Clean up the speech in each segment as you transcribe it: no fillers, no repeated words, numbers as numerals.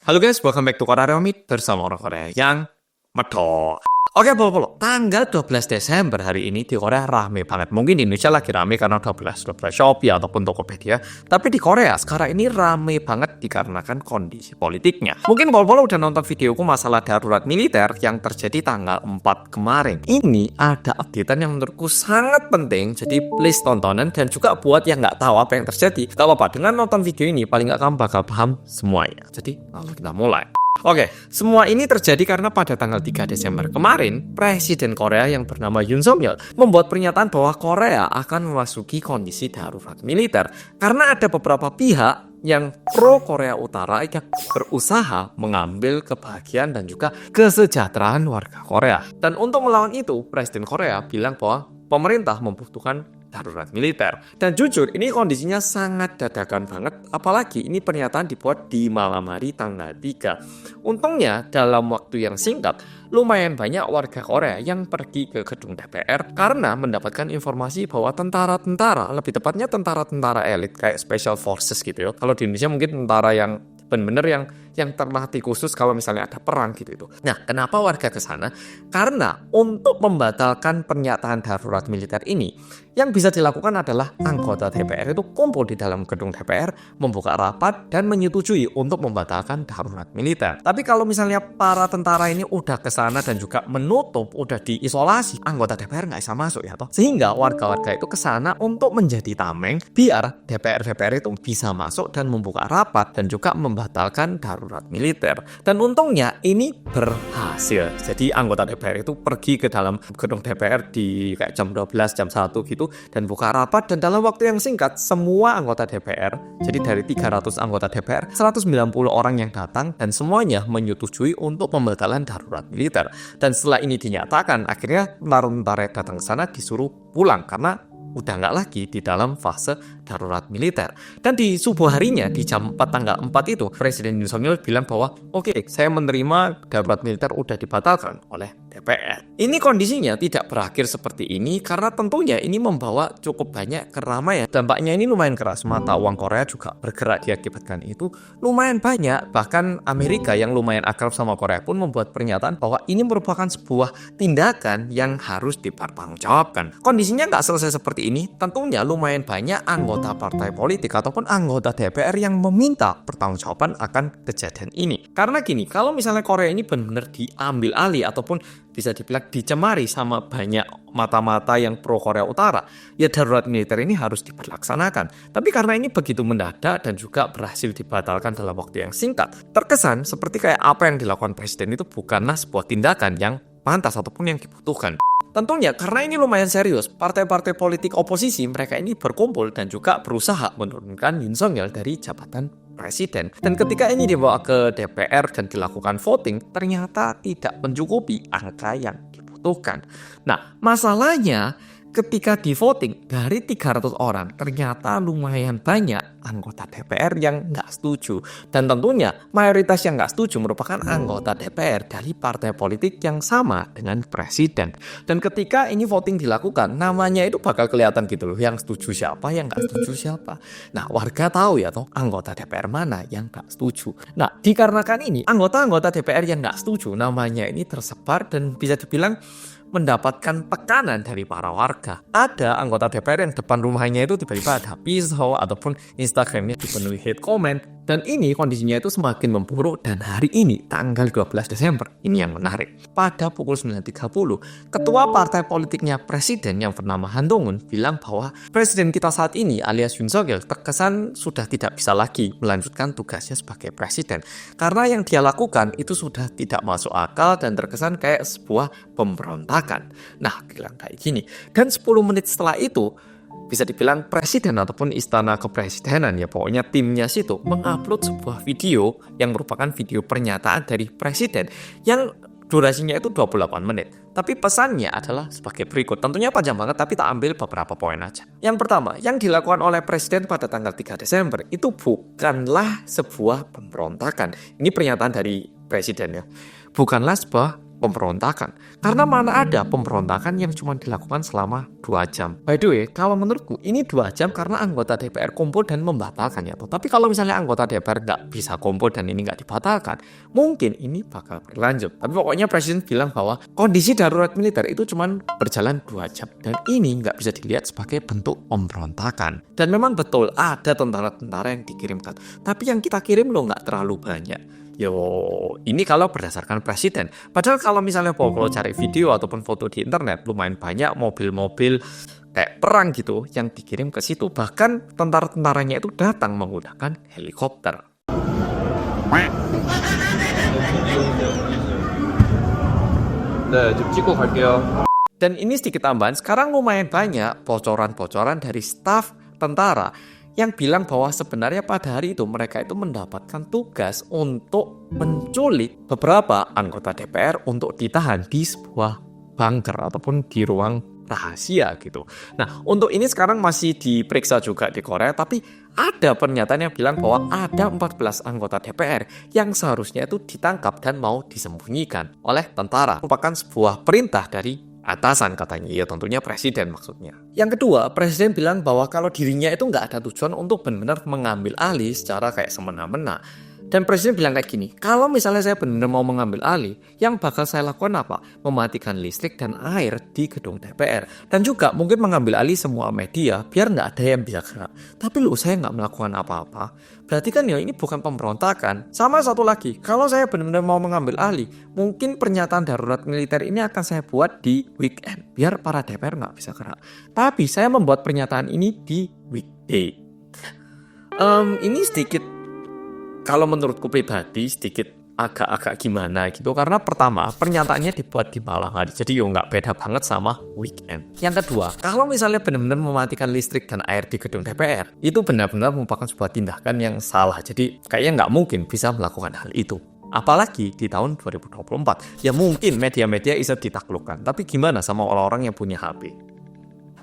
Halo guys, welcome back to Korea Meet bersama orang Korea yang medok. Oke, Polo, tanggal 12 Desember hari ini di Korea rame banget. Mungkin di Indonesia lagi rame karena 12 Shopee ataupun Tokopedia. Tapi di Korea sekarang ini rame banget dikarenakan kondisi politiknya. Mungkin Polo udah nonton videoku masalah darurat militer yang terjadi tanggal 4 kemarin. Ini ada updatean yang menurutku sangat penting. Jadi please tontonan, dan juga buat yang nggak tahu apa yang terjadi, gak apa-apa, dengan nonton video ini paling nggak kamu bakal paham semuanya. Jadi lalu kita mulai. Oke, semua ini terjadi karena pada tanggal 3 Desember kemarin, Presiden Korea yang bernama Yoon Suk Yeol membuat pernyataan bahwa Korea akan memasuki kondisi darurat militer karena ada beberapa pihak yang pro Korea Utara yang berusaha mengambil kebahagiaan dan juga kesejahteraan warga Korea. Dan untuk melawan itu, Presiden Korea bilang bahwa pemerintah membutuhkan darurat militer. Dan jujur, ini kondisinya sangat dadakan banget, apalagi ini pernyataan dibuat di malam hari tanggal 3. Untungnya dalam waktu yang singkat, lumayan banyak warga Korea yang pergi ke gedung DPR karena mendapatkan informasi bahwa tentara-tentara, lebih tepatnya tentara-tentara elit kayak Special Forces gitu ya. Kalau di Indonesia mungkin tentara yang benar-benar yang terlatih khusus kalau misalnya ada perang gitu itu. Nah, kenapa warga ke sana? Karena untuk membatalkan pernyataan darurat militer ini, yang bisa dilakukan adalah anggota DPR itu kumpul di dalam gedung DPR, membuka rapat dan menyetujui untuk membatalkan darurat militer. Tapi kalau misalnya para tentara ini udah ke sana dan juga menutup, udah diisolasi, anggota DPR nggak bisa masuk ya toh. Sehingga warga-warga itu ke sana untuk menjadi tameng biar DPR itu bisa masuk dan membuka rapat dan juga membatalkan darurat militer. Dan untungnya ini berhasil. Jadi anggota DPR itu pergi ke dalam gedung DPR di kayak jam 12, jam 1 gitu dan buka rapat, dan dalam waktu yang singkat semua anggota DPR, jadi dari 300 anggota DPR, 190 orang yang datang dan semuanya menyetujui untuk pembatalan darurat militer. Dan setelah ini dinyatakan, akhirnya tentara-tentara yang datang ke sana disuruh pulang karena udah nggak lagi di dalam fase darurat militer. Dan di subuh harinya, di jam 4 tanggal 4 itu, Presiden Yoon Suk Yeol bilang bahwa oke, saya menerima darurat militer udah dibatalkan oleh DPR. Ini kondisinya tidak berakhir seperti ini karena tentunya ini membawa cukup banyak keramaian. Dampaknya ini lumayan keras, mata uang Korea juga bergerak diakibatkan itu lumayan banyak. Bahkan Amerika yang lumayan akrab sama Korea pun membuat pernyataan bahwa ini merupakan sebuah tindakan yang harus dipertanggungjawabkan. Kondisinya nggak selesai seperti ini, tentunya lumayan banyak anggota partai politik ataupun anggota DPR yang meminta pertanggungjawaban akan kejadian ini. Karena gini, kalau misalnya Korea ini benar-benar diambil alih ataupun bisa dibilang dicemari sama banyak mata-mata yang pro Korea Utara, ya darurat militer ini harus diperlaksanakan. Tapi karena ini begitu mendadak dan juga berhasil dibatalkan dalam waktu yang singkat, terkesan seperti kayak apa yang dilakukan Presiden itu bukanlah sebuah tindakan yang pantas ataupun yang dibutuhkan. Tentunya karena ini lumayan serius, partai-partai politik oposisi mereka ini berkumpul dan juga berusaha menurunkan Yoon Suk Yeol dari jabatan presiden. Dan ketika ini dibawa ke DPR dan dilakukan voting, ternyata tidak mencukupi angka yang dibutuhkan. Nah, masalahnya ketika di voting dari 300 orang, ternyata lumayan banyak anggota DPR yang nggak setuju. Dan tentunya mayoritas yang nggak setuju merupakan anggota DPR dari partai politik yang sama dengan presiden. Dan ketika ini voting dilakukan, namanya itu bakal kelihatan gitu loh, yang setuju siapa, yang nggak setuju siapa. Nah, warga tahu ya toh anggota DPR mana yang nggak setuju. Nah, dikarenakan ini anggota-anggota DPR yang nggak setuju namanya ini tersebar dan bisa dibilang mendapatkan tekanan dari para warga. Ada anggota DPR yang depan rumahnya itu tiba-tiba ada pisau ataupun Instagramnya dipenuhi hate comment, dan ini kondisinya itu semakin memburuk. Dan hari ini tanggal 12 Desember ini yang menarik, pada pukul 9.30 ketua partai politiknya presiden yang bernama Han Dong-un bilang bahwa presiden kita saat ini alias Yoon Suk Yeol terkesan sudah tidak bisa lagi melanjutkan tugasnya sebagai presiden karena yang dia lakukan itu sudah tidak masuk akal dan terkesan kayak sebuah pemberontakan. Nah, bilang kayak gini. Dan 10 menit setelah itu, bisa dibilang presiden ataupun istana kepresidenan ya pokoknya timnya situ mengupload sebuah video yang merupakan video pernyataan dari presiden yang durasinya itu 28 menit. Tapi pesannya adalah sebagai berikut. Tentunya panjang banget tapi tak ambil beberapa poin aja. Yang pertama, yang dilakukan oleh presiden pada tanggal 3 Desember itu bukanlah sebuah pemberontakan. Ini pernyataan dari presiden ya. Bukanlah sebuah pemberontakan. Karena mana ada pemberontakan yang cuma dilakukan selama 2 jam. By the way, kalau menurutku ini 2 jam karena anggota DPR kumpul dan membatalkan ya. Tapi kalau misalnya anggota DPR nggak bisa kumpul dan ini nggak dibatalkan, mungkin ini bakal berlanjut. Tapi pokoknya Presiden bilang bahwa kondisi darurat militer itu cuma berjalan 2 jam. Dan ini nggak bisa dilihat sebagai bentuk pemberontakan. Dan memang betul ada tentara-tentara yang dikirimkan. Tapi yang kita kirim loh nggak terlalu banyak. Yo, ini kalau berdasarkan presiden. Padahal kalau misalnya Poplo cari video ataupun foto di internet, lumayan banyak mobil-mobil kayak perang gitu yang dikirim ke situ. Bahkan tentara-tentaranya itu datang menggunakan helikopter. Dan ini sedikit tambahan, sekarang lumayan banyak bocoran-bocoran dari staf tentara yang bilang bahwa sebenarnya pada hari itu mereka itu mendapatkan tugas untuk menculik beberapa anggota DPR untuk ditahan di sebuah bunker ataupun di ruang rahasia gitu. Nah, untuk ini sekarang masih diperiksa juga di Korea, tapi ada pernyataan yang bilang bahwa ada 14 anggota DPR yang seharusnya itu ditangkap dan mau disembunyikan oleh tentara. Merupakan sebuah perintah dari atasan katanya, ya tentunya presiden maksudnya. Yang kedua, presiden bilang bahwa kalau dirinya itu nggak ada tujuan untuk benar-benar mengambil alih secara kayak semena-mena. Dan presiden bilang kayak gini, kalau misalnya saya benar-benar mau mengambil alih, yang bakal saya lakukan apa? Mematikan listrik dan air di gedung DPR. Dan juga mungkin mengambil alih semua media, biar nggak ada yang bisa gerak. Tapi saya nggak melakukan apa-apa. Berarti kan ya ini bukan pemberontakan. Sama satu lagi, kalau saya benar-benar mau mengambil alih, mungkin pernyataan darurat militer ini akan saya buat di weekend, biar para DPR nggak bisa gerak. Tapi saya membuat pernyataan ini di weekday. Ini sedikit, kalau menurutku pribadi sedikit agak-agak gimana gitu. Karena pertama, pernyataannya dibuat di malam hari. Jadi nggak beda banget sama weekend. Yang kedua, kalau misalnya benar-benar mematikan listrik dan air di gedung DPR, itu benar-benar merupakan sebuah tindakan yang salah. Jadi kayaknya nggak mungkin bisa melakukan hal itu. Apalagi di tahun 2024. Ya mungkin media-media bisa ditaklukkan. Tapi gimana sama orang-orang yang punya HP?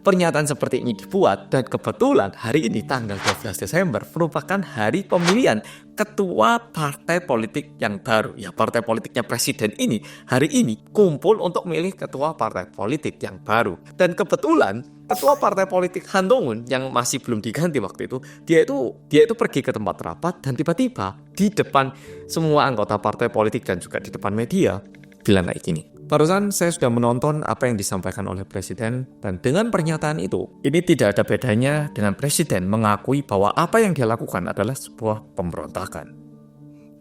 Pernyataan seperti ini dibuat dan kebetulan hari ini tanggal 12 Desember merupakan hari pemilihan ketua partai politik yang baru. Ya, partai politiknya presiden ini hari ini kumpul untuk milih ketua partai politik yang baru. Dan kebetulan ketua partai politik Han Dong-un yang masih belum diganti waktu itu, dia itu pergi ke tempat rapat dan tiba-tiba di depan semua anggota partai politik dan juga di depan media bilang kayak gini. Barusan saya sudah menonton apa yang disampaikan oleh presiden, dan dengan pernyataan itu, ini tidak ada bedanya dengan presiden mengakui bahwa apa yang dia lakukan adalah sebuah pemberontakan.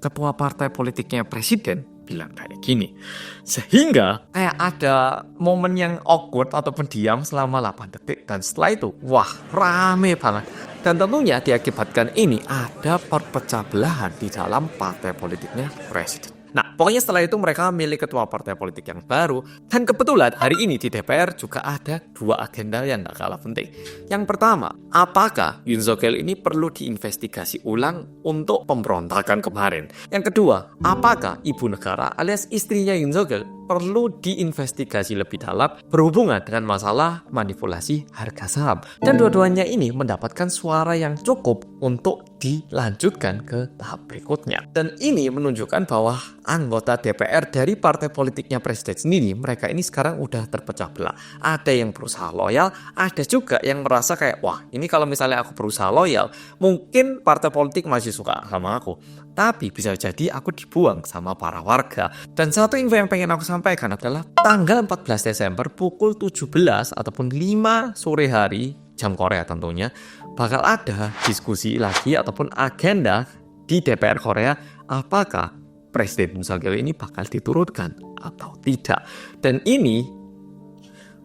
Ketua partai politiknya presiden bilang kayak gini. Sehingga kayak ada momen yang awkward ataupun diam selama 8 detik, dan setelah itu, wah rame banget. Dan tentunya diakibatkan ini ada perpecah belahan di dalam partai politiknya presiden. Nah, pokoknya setelah itu mereka milih ketua partai politik yang baru. Dan kebetulan hari ini di DPR juga ada 2 agenda yang gak kalah penting. Yang pertama, apakah Yoon Seok-yeol ini perlu diinvestigasi ulang untuk pemberontakan kemarin? Yang kedua, apakah ibu negara alias istrinya Yoon Seok-yeol perlu diinvestigasi lebih dalam berhubungan dengan masalah manipulasi harga saham? Dan dua-duanya ini mendapatkan suara yang cukup untuk dilanjutkan ke tahap berikutnya. Dan ini menunjukkan bahwa anggota DPR dari partai politiknya presiden sendiri, mereka ini sekarang udah terpecah belah. Ada yang berusaha loyal, ada juga yang merasa kayak, wah ini kalau misalnya aku berusaha loyal, mungkin partai politik masih suka sama aku, tapi bisa jadi aku dibuang sama para warga. Dan satu info yang pengen aku sampaikan adalah tanggal 14 Desember pukul 17 ataupun 5 sore hari jam Korea tentunya, bakal ada diskusi lagi ataupun agenda di DPR Korea, apakah Presiden Yoon Seok-yeol ini bakal diturunkan atau tidak. Dan ini,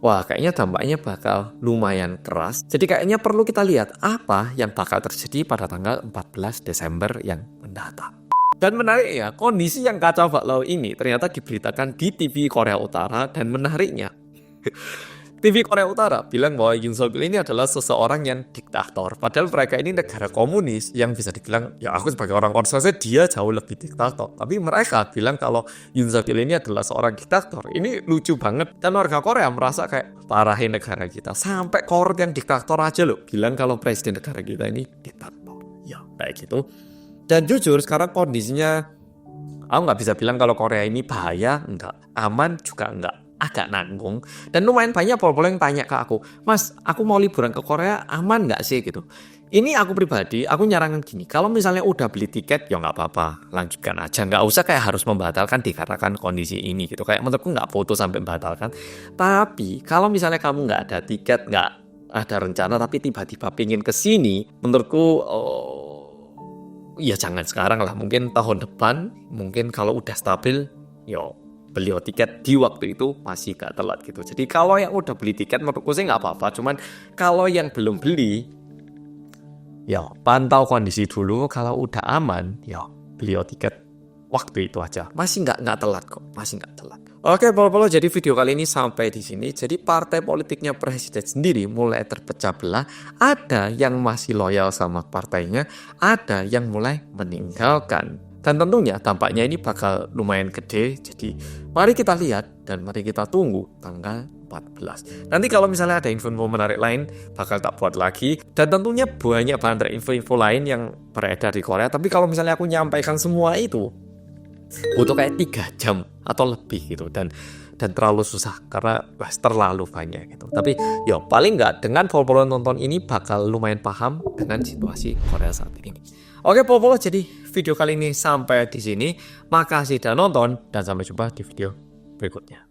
wah kayaknya dampaknya bakal lumayan keras. Jadi kayaknya perlu kita lihat apa yang bakal terjadi pada tanggal 14 Desember yang mendatang. Dan menarik ya, kondisi yang kacau balau ini ternyata diberitakan di TV Korea Utara. Dan menariknya, TV Korea Utara bilang bahwa Yoon Seok-yeol ini adalah seseorang yang diktator. Padahal mereka ini negara komunis yang bisa dibilang, ya aku sebagai orang konservatif dia jauh lebih diktator. Tapi mereka bilang kalau Yoon Seok-yeol ini adalah seorang diktator. Ini lucu banget. Dan warga Korea merasa kayak parahin negara kita. Sampai korup yang diktator aja loh bilang kalau presiden negara kita ini diktator. Ya kayak gitu. Dan jujur sekarang kondisinya Aku nggak bisa bilang kalau Korea ini bahaya, enggak. Aman juga enggak. Agak nanggung. Dan lumayan banyak pol-pol yang tanya ke aku, Mas, aku mau liburan ke Korea, aman nggak sih gitu. Ini aku pribadi, aku nyarankan gini, kalau misalnya udah beli tiket, ya nggak apa-apa, lanjutkan aja. Nggak usah kayak harus membatalkan dikarenakan kondisi ini gitu. Kayak menurutku nggak foto sampai membatalkan. Tapi kalau misalnya kamu nggak ada tiket, nggak ada rencana, tapi tiba-tiba pingin ke sini, menurutku ya jangan sekarang lah. Mungkin tahun depan, mungkin kalau udah stabil, yo beli tiket di waktu itu masih gak telat gitu. Jadi kalau yang udah beli tiket menurutku sih nggak apa-apa. Cuman kalau yang belum beli, ya pantau kondisi dulu. Kalau udah aman, ya beli tiket waktu itu aja. Masih nggak telat kok, masih nggak telat. Oke, Polo-Polo, jadi video kali ini sampai di sini. Jadi partai politiknya presiden sendiri mulai terpecah belah. Ada yang masih loyal sama partainya, ada yang mulai meninggalkan. Dan tentunya dampaknya ini bakal lumayan gede. Jadi mari kita lihat dan mari kita tunggu tanggal 14. Nanti kalau misalnya ada info-info menarik lain bakal tak buat lagi. Dan tentunya banyak banget info-info lain yang beredar di Korea. Tapi kalau misalnya aku nyampaikan semua itu butuh kayak 3 jam atau lebih gitu. Dan terlalu susah karena terlalu banyak gitu. Tapi ya paling nggak dengan Polo-Polo nonton ini bakal lumayan paham dengan situasi Korea saat ini. Oke, Polo-Polo, jadi video kali ini sampai di sini. Makasih sudah nonton dan sampai jumpa di video berikutnya.